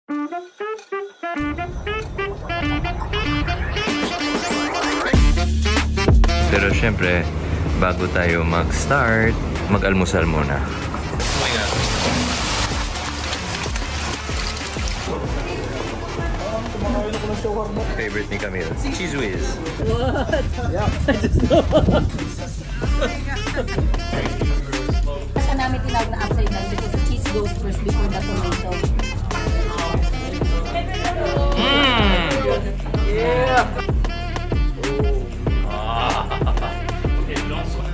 Pero syempre, bago tayo mag-start, mag-almusal muna. Oh my God. Favorite ni Camille. Cheese whiz. What? Yeah. I just know. Kasi namin tinawag na upside down because the cheese goes first before the tomato. Yeah.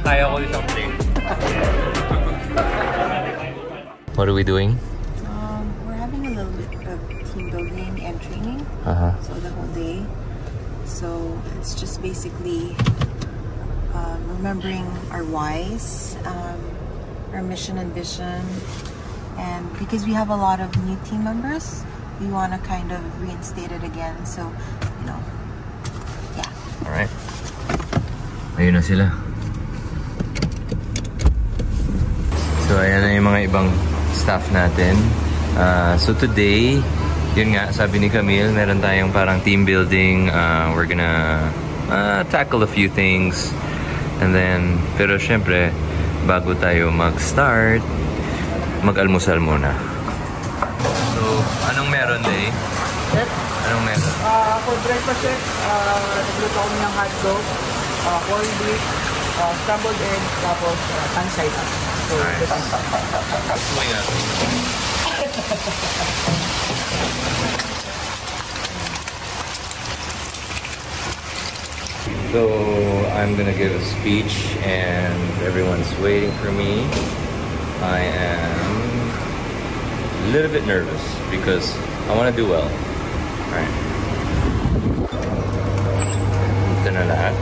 Kaya ko isang plate. What are we doing? We're having a little bit of team building and training. So the whole day. So it's just basically remembering our whys, our mission and vision, and because we have a lot of new team members, we want to kind of reinstate it again. So, you know, yeah. All right. Ayun na sila. So ayan na yung mga ibang staff natin. So today, yun nga, sabi ni Camille, meron tayong parang team building. We're gonna tackle a few things. And then, pero syempre, bago tayo mag-start, mag-almusal muna. So, anong meron, Day? Chef? Anong meron? For breakfast, chef, nagluto kami ng hotdog, corned beef, scrambled eggs, tapos pansay na. So, nice. Oh my God. So, I'm gonna give a speech and everyone's waiting for me. I am a little bit nervous because I want to do well. Alright. Ito na lahat.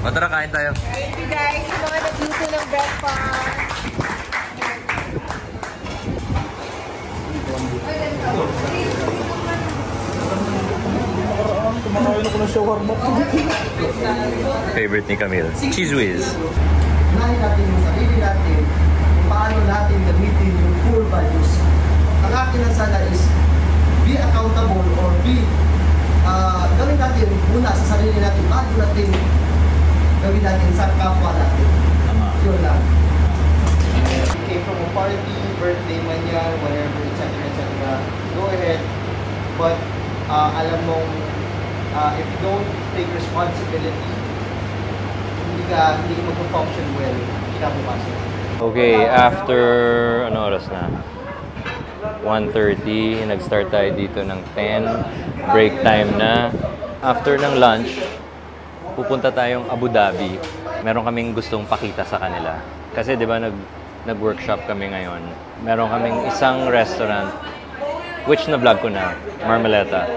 O tara, kain tayo. Thank you guys sa mga nagluto ng breakfast. kumakain ako ng shawarma. Favorite ni Camille. Cheese whiz. Unahin natin yung sarili natin kung paano natin gamitin yung core values. Ang akin na sana is be accountable or be gawin natin muna sa sarili natin bago natin gawin natin sa kapwa natin. Yun lang. Came from a party, birthday man yan, whatever, etc. Go ahead. But alam mong if you don't take responsibility, hindi ka mag-function well kinabukasan. Okay, after ano oras na? 1:30, nag-start tayo dito ng 10. Break time na. After ng lunch, pupunta tayong Abu Dhabi. Meron kaming gustong pakita sa kanila. Kasi 'di ba nag-workshop kami ngayon. Meron kaming isang restaurant which na-vlog ko na, Marmaleta.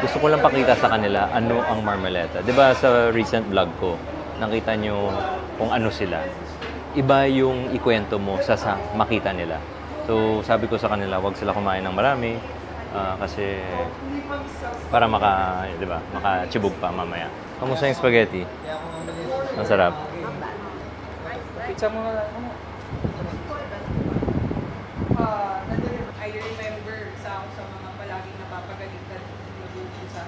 Gusto ko lang pakita sa kanila ano ang Marmaleta. 'Di ba sa recent vlog ko, nakita nyo kung ano sila. Iba yung ikwento mo sa makita nila. So, sabi ko sa kanila, wag sila kumain ng marami kasi para makachibog pa mamaya. Kamusta yung spaghetti? Ang sarap. Pizza mo na lang. I remember sa mga palaging napapagalitan mag-uusa.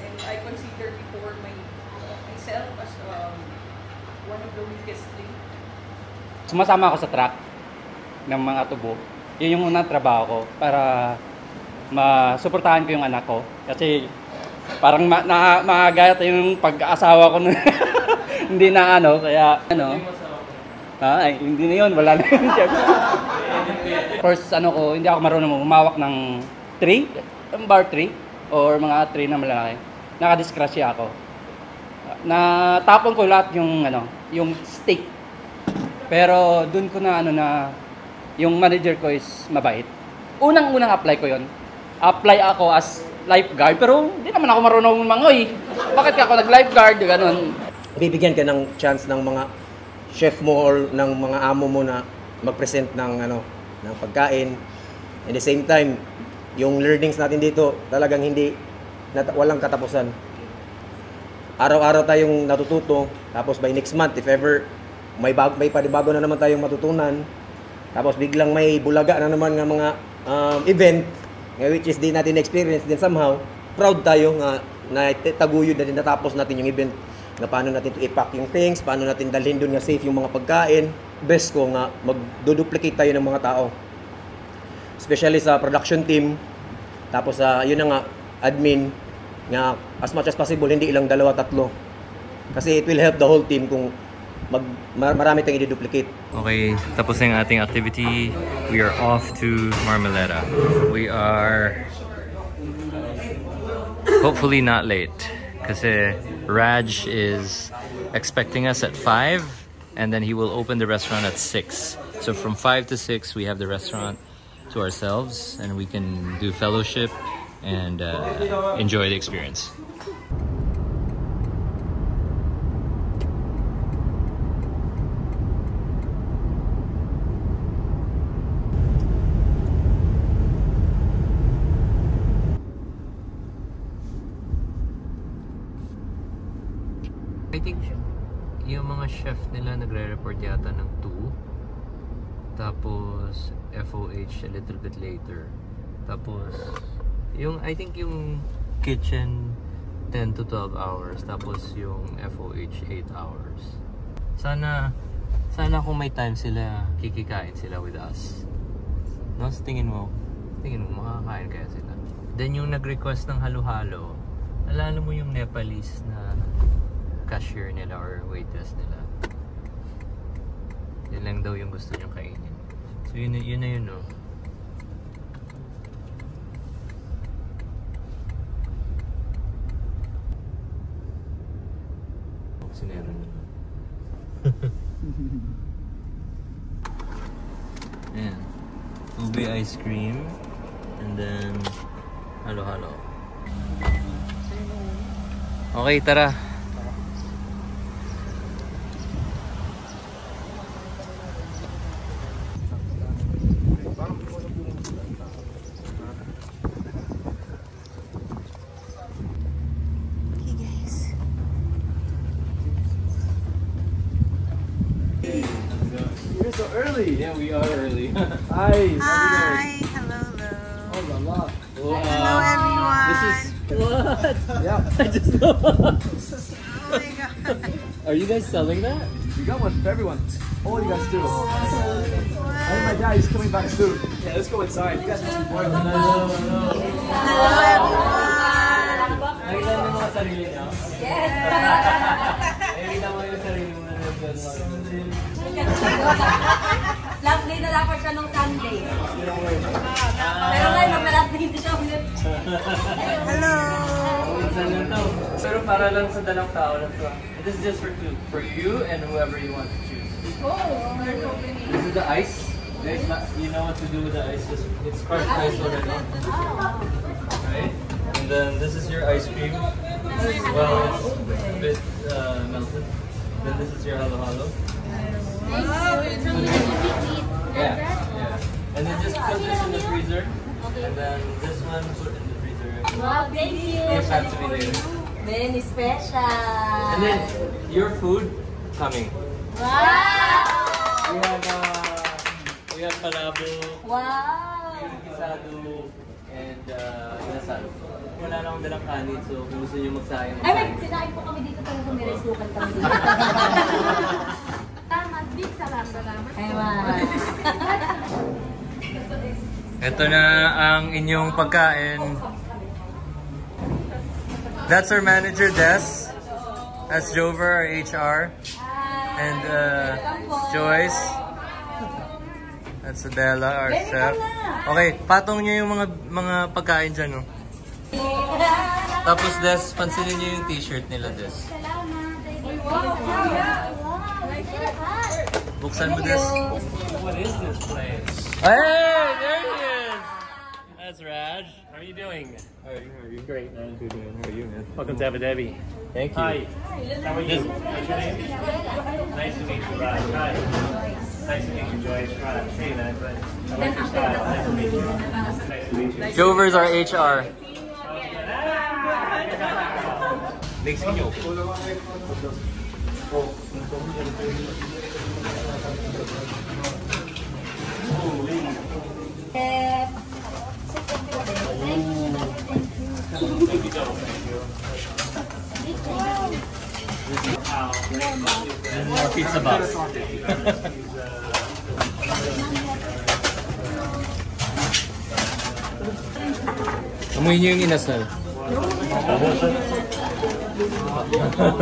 And I consider before myself as one of the weakest link. Sumasama ako sa track ng mga tubo. Yun yung unang trabaho ko para masuportahan ko yung anak ko. Kasi parang makagayat yung pag-asawa ko. Hindi na kaya hindi na yun, wala na yun. First ko, hindi ako marunong umawak ng bar 3 or mga 3 na malalaki. Nakadiskrasya ako. Natapon ko lahat yung steak. Pero dun ko na yung manager ko is mabait. Unang apply ko yon. Apply ako as lifeguard, pero hindi naman ako marunong mangoy. Bakit ako nag-lifeguard, ganun. Bibigyan ka ng chance ng mga chef mo or ng mga amo mo na mag-present ng pagkain. At the same time, yung learnings natin dito talagang walang katapusan. Araw-araw tayong natututo, tapos by next month, if ever may panibago na naman tayong matutunan, tapos biglang may bulaga na naman ng mga event, which is di natin experience, then somehow, proud tayo nga na taguyod na din natapos natin yung event, na paano natin i-pack yung things, paano natin dalhin doon nga safe yung mga pagkain. Best ko nga, mag-duplicate tayo ng mga tao. Especially sa production team, tapos yun na nga, admin, nga as much as possible, hindi ilang 2-3. Kasi it will help the whole team kung marami tayong i-duplicate. Okay, tapos na yung ating activity. We are off to Marmaleta. We are hopefully not late kasi Raj is expecting us at 5 and then he will open the restaurant at 6. So from 5 to 6 we have the restaurant to ourselves and we can do fellowship and enjoy the experience. I think yung mga chef nila nagre-report yata ng 2. Tapos FOH a little bit later. Tapos I think yung kitchen 10 to 12 hours. Tapos yung FOH 8 hours. Sana kung may time sila, kikikain sila with us. No? So tingin mo makakain kaya sila. Then yung nag-request ng halo-halo, alala mo yung Nepalese na cashier nila or waitress nila. Yan lang daw yung gusto niyong kainin. So yun na yun, no? Sinero na. Ayan. Ube ice cream. And then halo-halo. Okay, tara. So early. Yeah, we are early. Hi. Hi, hello. Oh la la. Hello everyone. This is what? Yeah. I just know. Oh my god. Are you guys selling that? We got one for everyone. All you guys do. Wow. I think my dad is coming back soon. Yeah, let's go inside. You guys must be bored. Hello everyone. Nakita mo mga sarili niyo? Yes! Nakita mo yung sarili mo na Last day na dapat siya nung Sunday. Pero ngayon, mag-last day na siya ulit. Hello. Minsan lang to. Pero para lang sa dalawang tao lang to. This is just for two. For you and whoever you want to choose. Oh, there's so many. This is the ice. You know what to do with the ice. It's crushed ice already. Right? And then this is your ice cream. Well, it's a bit melted. Then this is your halo-halo. Yeah. And then just put this in the freezer. And then this one put in the freezer. Wow, thank you. Give that to me later. Very special. And then your food coming. Wow! We have palabo, Wow! gisado, and inasal. Wala na akong dalang kanin, so kung gusto nyo magsayang. Ay, wait, sinain po kami dito talaga may rice cooker kami dito. Tama, big salamat. Ewan. Ito na ang inyong pagkain. That's our manager, Des. That's Jover, our HR. And Joyce. That's Adela, our chef. Okay, patong nyo yung mga pagkain dyan, no? Tapos, Des, pansinin nyo yung t-shirt nila, Des. Buksan mo, Des. What is this place? Hey, there he is! That's Raj. How are you doing? How are you? Great, man. Good, man. How are you, man? Welcome to Abu Dhabi. Thank you. Hi. How are you? What's your name? Nice to meet you, Raj. Hi. Nice to meet you, Joyce. Raj. Hey, man. I like your style. Nice to meet you. Nice to Jover's our HR. Next inyo. More pizza box. Amoy niyo yung inasal.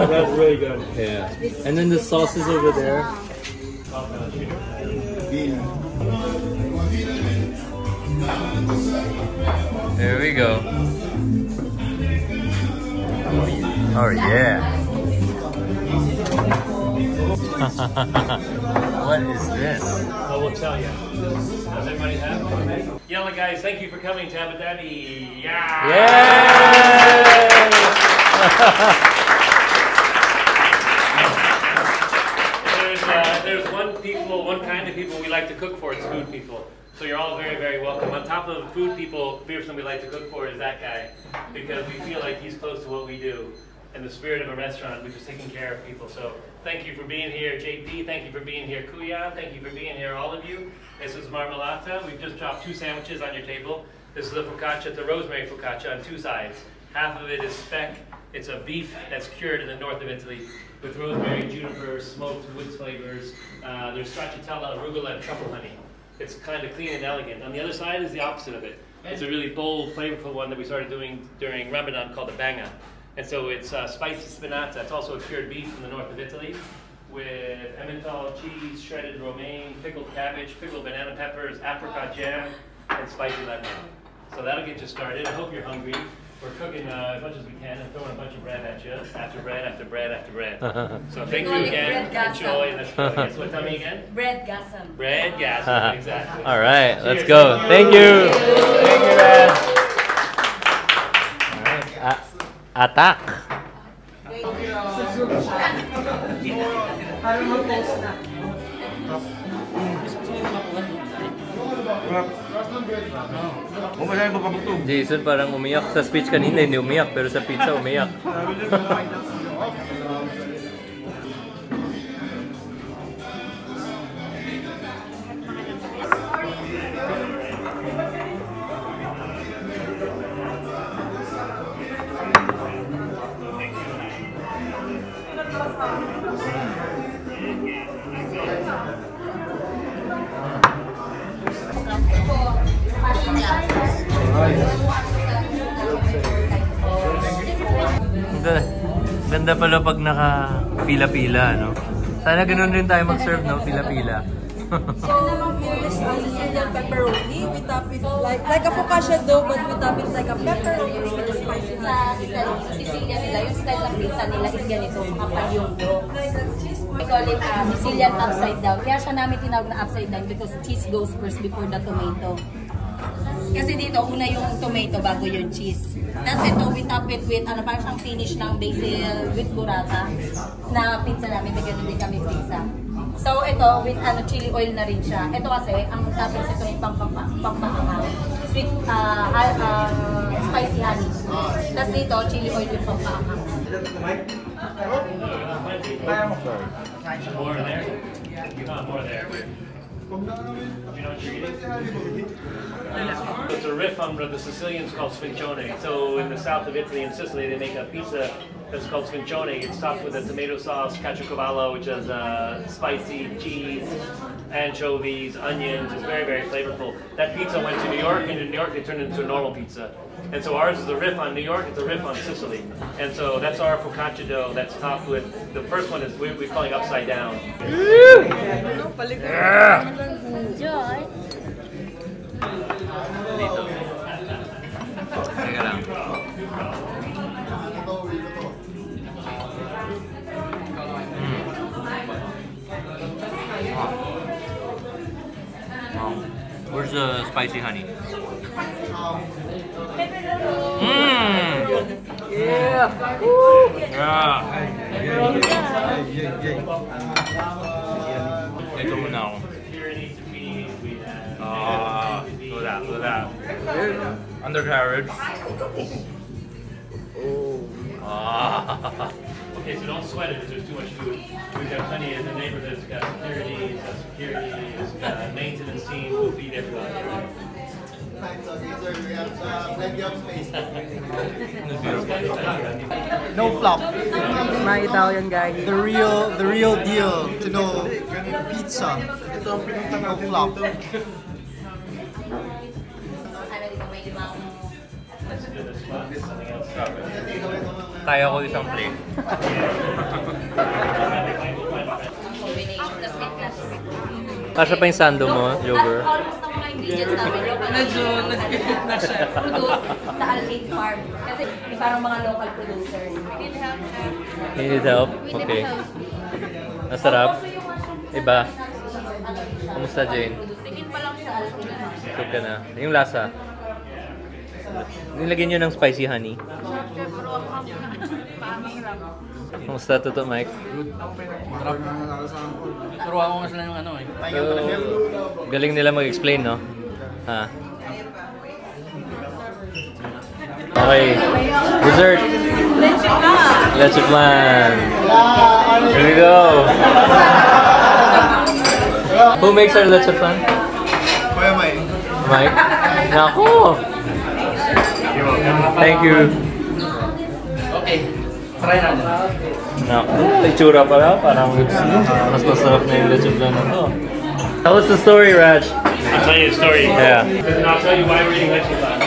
That's really good. Yeah. And then the sauce is over there. There we go. Oh yeah. What is this? I will tell you. Does everybody have it? Yalla guys, thank you for coming to Abu Dhabi. Yeah! There's one kind of people we like to cook for, it's food people. So you're all very, very welcome. On top of food people, the person we like to cook for is that guy, because we feel like he's close to what we do. In the spirit of a restaurant, we're just taking care of people. So thank you for being here, JP. Thank you for being here, Kuya. Thank you for being here, all of you. This is Marmalata. We've just dropped 2 sandwiches on your table. This is the focaccia, the rosemary focaccia on 2 sides. Half of it is speck. It's a beef that's cured in the north of Italy with rosemary, juniper, smoked wood flavors. There's stracciatella, arugula, and truffle honey. It's kind of clean and elegant. On the other side is the opposite of it. It's a really bold, flavorful one that we started doing during Ramadan called the banga. And so it's spicy spinata. It's also a cured beef from the north of Italy with Emmental cheese, shredded romaine, pickled cabbage, pickled banana peppers, apricot jam, and spicy lemon. So that'll get you started. I hope you're hungry. We're cooking as much as we can and throwing a bunch of bread at you, after bread, after bread, after bread. So thank you again. Enjoy. Let's go. Guess what? Tell me again. Bread gasam. Bread gasam. Exactly. All right, let's go. Thank you. Thank you, man. All right. Attack. Jason parang umiyak sa speech kanina, hindi umiyak, pero sa pizza umiyak. Ganda pala pag naka-pila-pila, no? Sana ganun rin tayo mag-serve, no? Pila-pila. So naman po is Sicilian pepperoni. We top it like a focaccia dough, but we top it like a pepperoni with a spicy Sa Sicilia nila, yung style ng pizza nila is ganito, kapag yung dough. We call it Sicilian upside down. Kaya siya namin tinawag na upside down because cheese goes first before the tomato. Kasi dito, una yung tomato bago yung cheese. Tapos ito, we top it with, parang siyang finish ng basil with burrata na pizza namin, na gano'n din kami pizza. So ito, with chili oil na rin siya. Ito kasi, ang toppings ito yung pampahanga. Sweet, spicy honey. Tapos dito, chili oil yung pampahanga. More there? You want more there? You know what you're eating? It's a riff on what the Sicilians call sfincione. So in the south of Italy and Sicily, they make a pizza that's called sfincione. It's topped with a tomato sauce, caciocavallo, which is spicy cheese, anchovies, onions. It's very, very flavorful. That pizza went to New York, and in New York they turned it into a normal pizza. And so ours is a riff on New York, it's a riff on Sicily. And so that's our focaccia dough that's topped with, the first one is we're calling upside down. Yeah. Enjoy! Dito. Teka lang. Where's the spicy honey? Yeah! Ito muna ako. that. Look at that. Undercarriage. Okay, so don't sweat it if there's too much food. We've got plenty in the neighborhood. It's got security, it's got maintenance team who feed everybody. Right? We have plenty of space. No flop. My Italian guy. The real deal to know pizza. No flop. Kaya ko isang plate. Kasya pa yung sando mo, Jover? Almost na mga ingredients namin. Medyo nag-fit na siya. Produce sa Almade Farm. Kasi parang mga local producer. You need help? Okay. Nasarap? Iba? Kamusta, Jane? Tingin pa lang sa Almade Farm. Soup ka na. Yung lasa? Nilagyan nyo ng spicy honey. Kamusta, Tuto Mike? Turuan ko nga sila yung ano eh. Galing nila mag-explain, no? Ha? Okay. Dessert. Leche flan. Here we go. Who makes our leche flan? Kuya Mike. Mike? Naku! Thank you. Okay, try natin. Naku, itsura pala. Parang mas masarap na yung leche flan na to. Tell us the story, Raj. I'll tell you a story. Yeah. And I'll tell you why we're eating leche flan.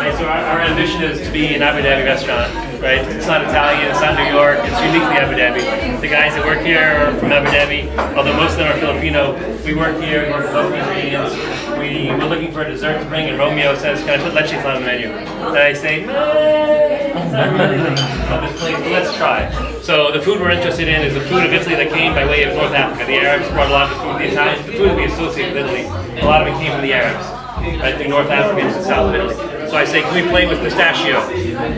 Right, so our ambition is to be an Abu Dhabi restaurant, right? It's not Italian, it's not New York, it's uniquely Abu Dhabi. The guys that work here are from Abu Dhabi, although most of them are Filipino. We work here, we work with local ingredients. We're looking for a dessert to bring, and Romeo says, can I put leche flan on the menu? And I say, no, not really. But let's try. So the food we're interested in is the food of Italy that came by way of North Africa. The Arabs brought a lot of the food, the Italians, the food that we associate with Italy. A lot of it came from the Arabs, right, through North Africa and south of Italy. So I say, can we play with pistachio?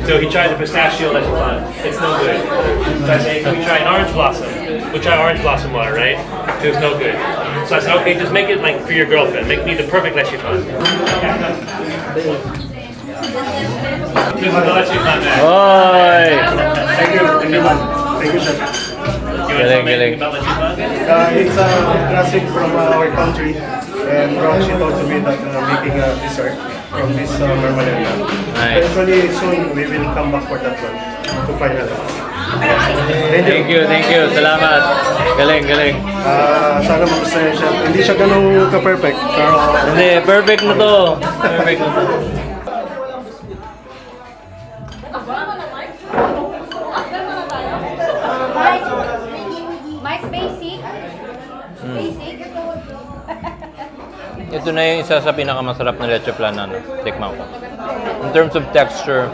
So he tried the pistachio leche flan. It's no good. So I say, can we try an orange blossom? We'll try orange blossom water, right? It was no good. So I said, okay, just make it like for your girlfriend. Make me the perfect leche flan. This is the leche flan man. Oy! Thank you. Thank you, sir. You want to tell me anything about leche flan? It's a classic from our country, and Roshi told to me that making a dessert from this marmalade. Nice. Eventually, soon we will come back for that one to final. Thank you. Salamat. Galing. Sana magustuhan siya. Hindi siya ganun ka-perfect, pero Hindi, perfect na to. Perfect na to. Mike, basic. Basic. Ito na yung isa sa pinakamasarap na leche flan na tikman ko. In terms of texture,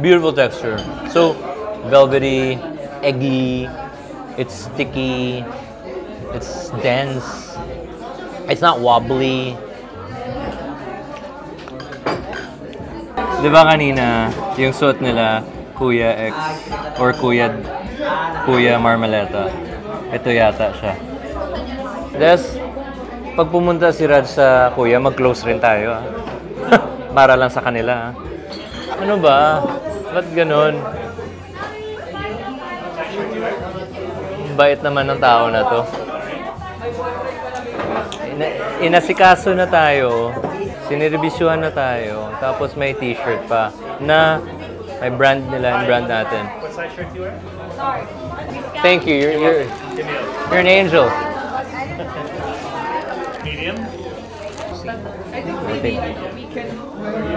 beautiful texture. So, velvety, eggy, it's sticky, it's dense, it's not wobbly. Di ba kanina, yung suot nila, Kuya X or Kuya Marmaleta, ito yata siya. Des, pag pumunta si Raj sa Kuya, mag-close rin tayo. Para lang sa kanila. Ano ba? Ba't ganun? Bait naman ng tao na to. Inasikaso na tayo. Sinirbisyuhan na tayo. Tapos may t-shirt pa na may brand nila, yung brand natin. What size shirt do you wear? Thank you. You're an angel. Medium? I think maybe we can take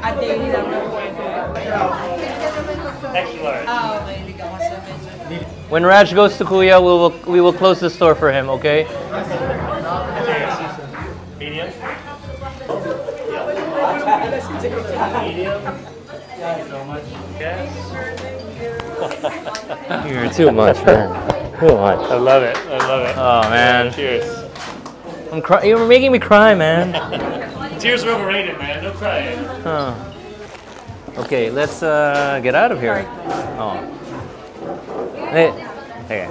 a day lang. Extra large. Okay. Bigyan ko sa medyo. When Raj goes to Kuya, we will close the store for him, okay? Medium? Medium? So much. Yes. You're too much, man. Too much. I love it. Oh, man. Cheers. You're making me cry, man. Tears are overrated, man. No crying. Huh. Okay, let's get out of here. Oh. Hey. Okay.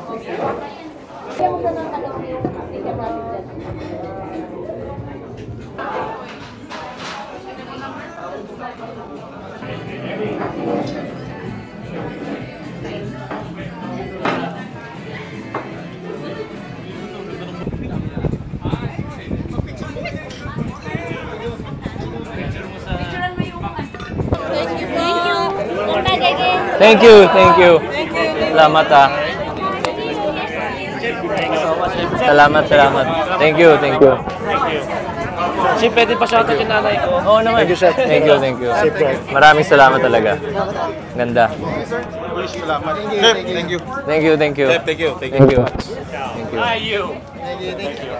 Thank you, thank you. Salamat ah. Salamat, salamat. Thank you, thank you. Si pwede pa shoutout yung nanay ko. Oo naman. Thank you, chef. Thank you, thank you. Maraming salamat talaga. Ganda. Salamat. Chef, thank you. Thank you, thank you. Chef, thank you. Thank you. Thank you. Hi, you. Thank you. Thank you.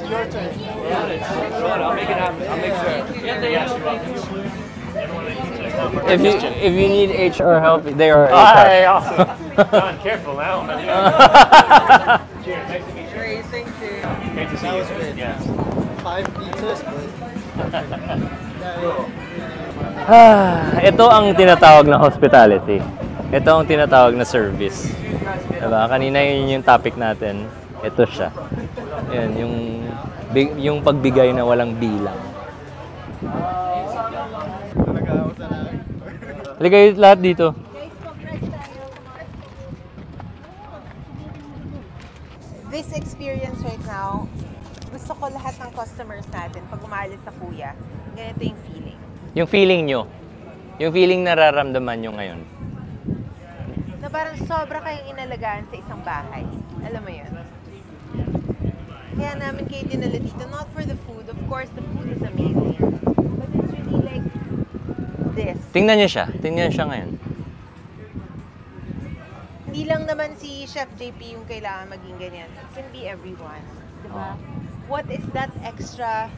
Your turn. I'll make it happen. I'll make sure. If you need HR help, they are HR. Hi, awesome. John, careful now. Cheers. Nice to meet you. Great, thank you. Great to see you. Yes. 5 pizzas, but... Ito ang tinatawag na hospitality. Ito ang tinatawag na service. Diba? Kanina yun yung topic natin. Ito siya. Yan, yung pagbigay na walang bilang. Halika kayo lahat dito. This experience right now, gusto ko lahat ng customers natin pag umaalis sa Kuya, ganito yung feeling. Yung feeling nyo. Yung feeling nararamdaman nyo ngayon. Na parang sobra kayong inalagaan sa isang bahay. Alam mo yun? Kaya namin kayo dinala dito, not for the food. Of course, the food is amazing. But it's really like this. Tingnan nyo siya. Tingnan siya ngayon. Hindi lang naman si Chef JP yung kailangan maging ganyan. It can be everyone. Diba? What is that extra?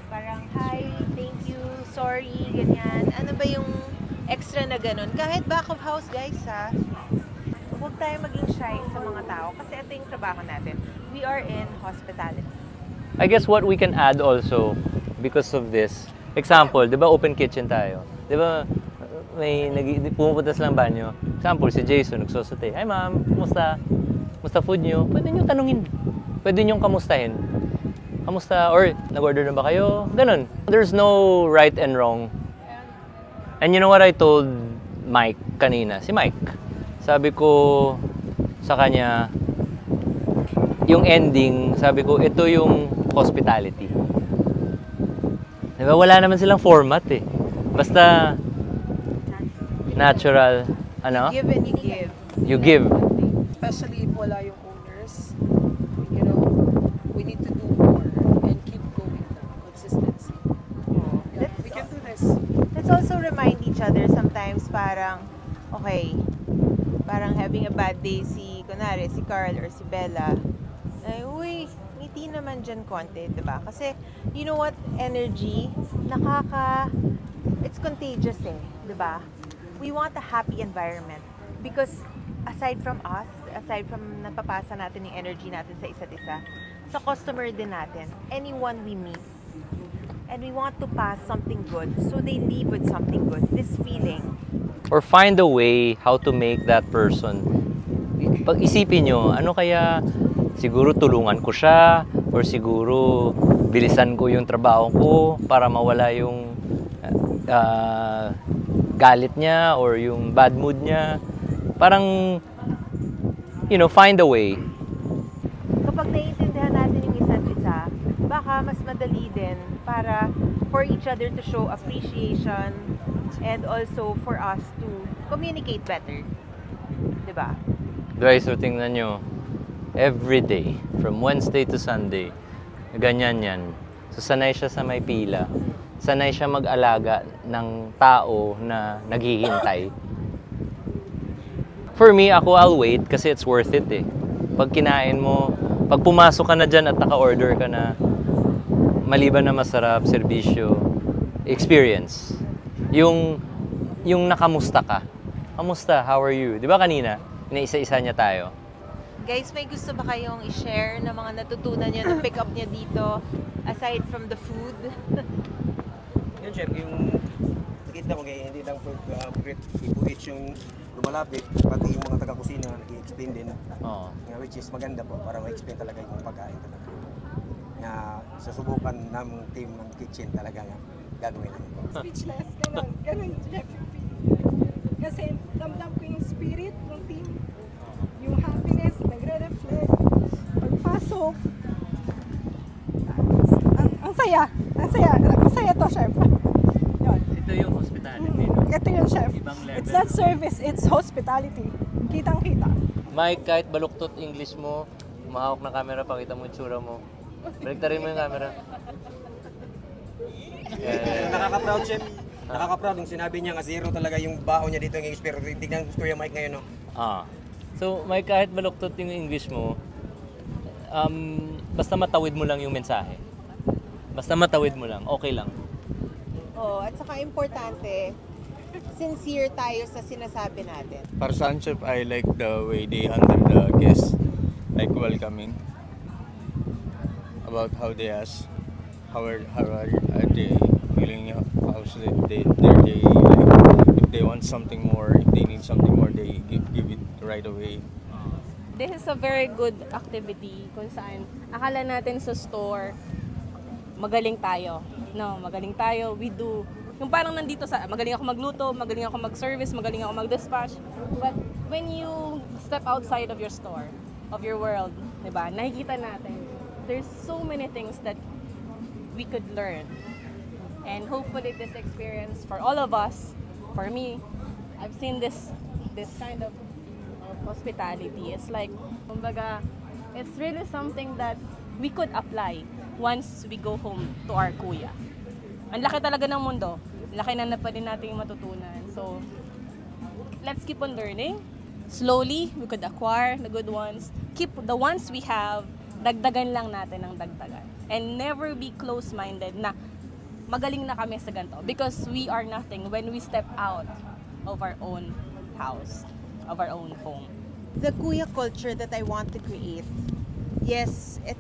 Parang, hi, thank you, sorry, ganyan. Ano ba yung extra na ganun? Kahit back of house, guys, ha? Huwag tayo maging shy sa mga tao kasi ito yung trabaho natin. We are in hospitality. I guess what we can add also because of this, example, di ba open kitchen tayo? Di ba may pumupunta silang banyo? Example, si Jason nagsosote. Hi ma'am, kumusta? Kumusta food nyo? Pwede nyo tanungin. Pwede nyo kamustahin. Kamusta? Or nag-order na ba kayo? Ganun. There's no right and wrong. And you know what I told Mike kanina? Si Mike. Sabi ko sa kanya, yung ending, sabi ko, ito yung hospitality. Diba? Wala naman silang format eh. Basta natural. Ano? Give and you give. You give. Especially if wala yung owners, you know, we need to do more and keep going na consistency. Yeah, we can do this. Let's also remind each other sometimes parang, okay, parang having a bad day si, kunwari, si Carl or si Bella. Ay, uy, ngiti naman dyan konti, diba? Kasi, you know what? Energy, it's contagious eh, diba? We want a happy environment. Because, aside from us, aside from napapasa natin yung energy natin sa isa't isa, sa customer din natin, anyone we meet, and we want to pass something good, so they leave with something good. This feeling. Or find a way how to make that person. Pag-isipin nyo, ano kaya, siguro tulungan ko siya, or siguro bilisan ko yung trabaho ko para mawala yung galit niya or yung bad mood niya. Parang, you know, find a way. Kapag naiintindihan natin yung isa't isa, baka mas madali din para for each other to show appreciation and also for us to communicate better. Diba? Guys, so tingnan nyo, every day, from Wednesday to Sunday, ganyan yan. So sanay siya sa may pila. Sanay siya mag-alaga ng tao na naghihintay. For me, I'll wait kasi it's worth it eh. Pag kinain mo, pag pumasok ka na dyan at naka-order ka na, maliban na masarap, serbisyo, experience. Yung nakamusta ka. Kamusta? How are you? Di ba kanina, inaisa-isa niya tayo? Guys, may gusto ba kayong i-share na mga natutunan niyo na pick up niya dito aside from the food? Yun, chef, yung nakita mo ngayon, hindi lang great ibuhit yung lumalapit, pati yung mga taga-kusina nag-i-explain din. Oo. Which is maganda po para ma-explain talaga yung pagkain talaga. Na susubukan ng team ng kitchen talaga nga gagawin namin po. Speechless, ganun Jeff yung feeling. Kasi damdam ko yung spirit ng team. Yung happiness, nagre-reflect. Pagpasok. Ang saya. Ang saya to, chef. Yun. Ito yung hospitality. Ito yung chef. Ibang level. It's not service, it's hospitality. Kitang-kita. Mike, kahit baluktot English mo, mahawak na camera, pakita mo yung tsura mo. Baliktarin mo yung camera. Nakaka-proud, chef. Nakaka-proud yung sinabi niya nga zero talaga yung baon niya dito yung experience. Tignan ko Kuya Mike ngayon, no? So, Mike, kahit baluktot yung English mo, basta matawid mo lang yung mensahe. Basta matawid mo lang, okay lang. Oh, at saka importante, sincere tayo sa sinasabi natin. Para sa chef, I like the way they handle the guests, like welcoming. About how they ask, how are they feeling, how's their day, like if they want something more, if they need something more, they give it right away. This is a very good activity kung saan akala natin sa store, magaling tayo. No, magaling tayo, we do. Yung parang nandito sa, magaling ako magluto, magaling ako mag-service, magaling ako mag-dispatch. But when you step outside of your store, of your world, diba, nakikita natin, there's so many things that we could learn. And hopefully this experience for all of us, for me, I've seen this kind of hospitality. It's like, kumbaga, it's really something that we could apply once we go home to our kuya. Ang laki talaga ng mundo. Laki na pa din natin matutunan. So, let's keep on learning. Slowly, we could acquire the good ones. Keep the ones we have, dagdagan lang natin ang dagdagan. And never be close-minded na magaling na kami sa ganito. Because we are nothing when we step out of our own house, of our own home. The kuya culture that I want to create, yes, it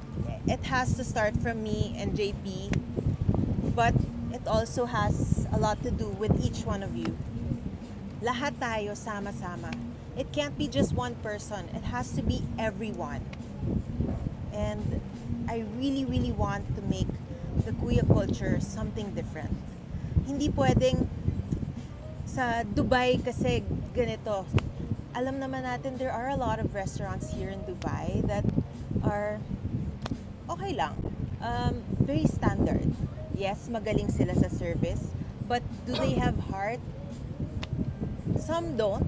has to start from me and JP, but it also has a lot to do with each one of you. Lahat tayo sama-sama. It can't be just one person. It has to be everyone. And I really, really want to make the kuya culture something different. Hindi pwedeng sa Dubai kasi ganito. Alam naman natin there are a lot of restaurants here in Dubai that are okay lang. Very standard. Yes, magaling sila sa service, but do they have heart? Some don't.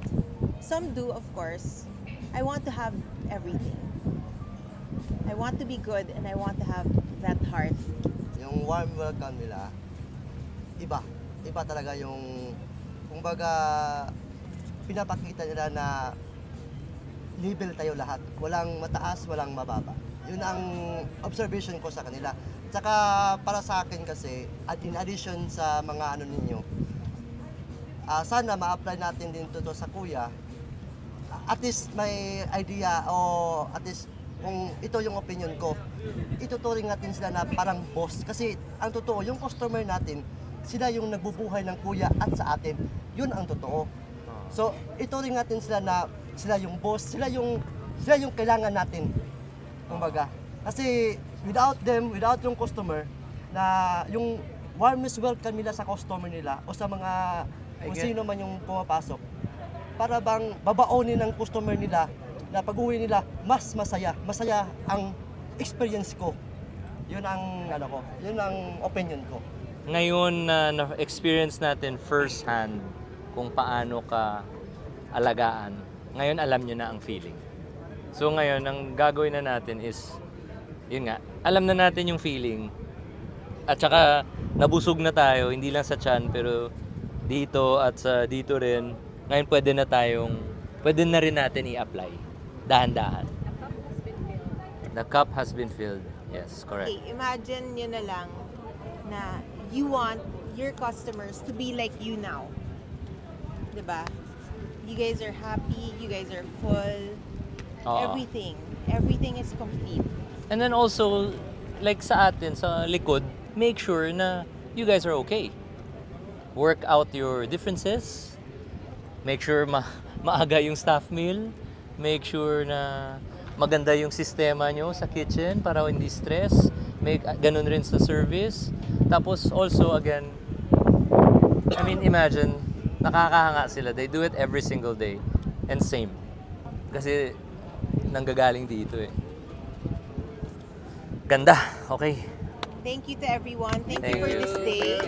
Some do, of course. I want to have everything. I want to be good and I want to have that heart. Yung warm welcome nila, iba. Iba talaga yung, kumbaga, pinapakita nila na level tayo lahat. Walang mataas, walang mababa. Yun ang observation ko sa kanila. Tsaka para sa akin kasi, at in addition sa mga ano ninyo, sana ma-apply natin din to sa kuya. At least may idea o at least kung ito yung opinion ko, ituturing natin sila na parang boss. Kasi ang totoo, yung customer natin, sila yung nagbubuhay ng kuya at sa atin. Yun ang totoo. So, ituring natin sila na sila yung boss, sila yung kailangan natin. Kumbaga. Kasi without them, without yung customer, na yung warmest welcome nila sa customer nila o sa mga kung sino man yung pumapasok, para bang babaonin ng customer nila na pag-uwi nila mas masaya. Masaya ang experience ko. Yun ang ano ko, yun ang opinion ko. Ngayon na-experience natin first hand kung paano ka alagaan. Ngayon alam nyo na ang feeling. So ngayon, ang gagawin na natin is, yun nga, alam na natin yung feeling. At saka, nabusog na tayo, hindi lang sa tiyan, pero dito at sa dito rin. Ngayon pwede na rin natin i-apply. Dahan-dahan. The cup has been filled. Yes, correct. Okay, imagine nyo na lang na you want your customers to be like you now. Diba? You guys are happy, you guys are full. Everything is complete. And then also, like sa atin, sa likod, make sure na you guys are okay. Work out your differences. Make sure maaga yung staff meal. Make sure na maganda yung sistema nyo sa kitchen para hindi stress. Ganun rin sa service. Tapos also again, I mean, imagine, nakakahanga sila. They do it every single day. And same. Kasi nanggagaling dito eh. Ganda. Okay. Thank you to everyone. Thank you for this day.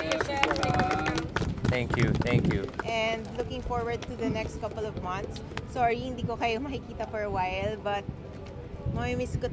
Thank you. Thank you. And looking forward to the next couple of months. Sorry, hindi ko kayo makikita for a while, but mamimiss ko